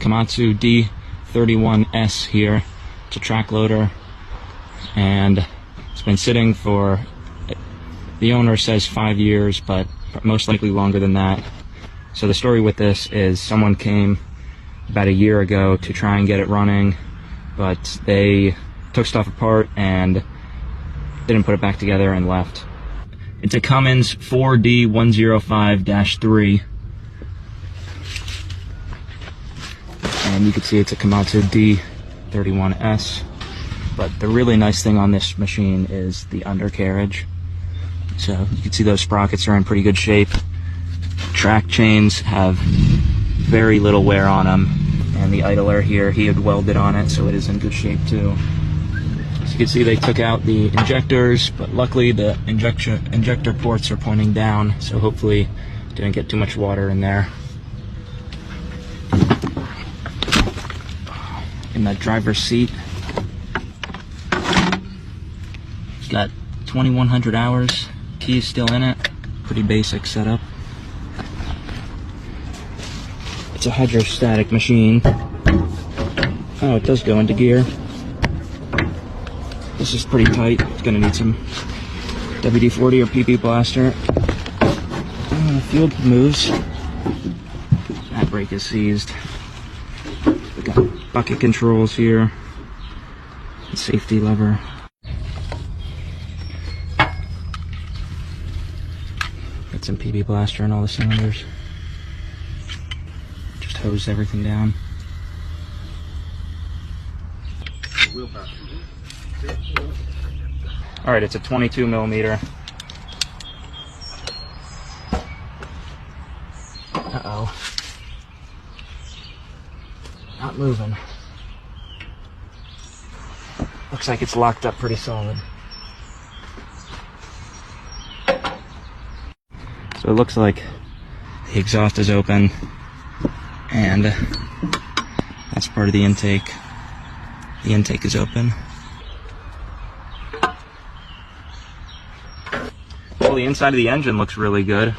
komatsu D31S here. It's a track loader, and it's been sitting for, the owner says 5 years, but most likely longer than that. So the story with this is someone came about a year ago to try and get it running, but they took stuff apart and didn't put it back together and left. It's a Cummins 4D105-3, and you can see it's a Komatsu D31S. But the really nice thing on this machine is the undercarriage. So you can see those sprockets are in pretty good shape. Track chains have very little wear on them, and the idler here, he had welded on it, so it is in good shape too. As you can see, they took out the injectors, but luckily the injector ports are pointing down, so hopefully didn't get too much water in there. In the driver's seat, it's got 2100 hours, keys still in it, pretty basic setup. It's a hydrostatic machine. Oh, it does go into gear. This is pretty tight. It's gonna need some WD-40 or PP blaster. Fuel moves. That brake is seized. We got bucket controls here. Safety lever. Got some PP blaster in all the cylinders. Just hose everything down. Alright, it's a 22 millimeter. Uh-oh. Not moving. Looks like it's locked up pretty solid. So it looks like the exhaust is open, and that's part of the intake. The intake is open. Well, the inside of the engine looks really good.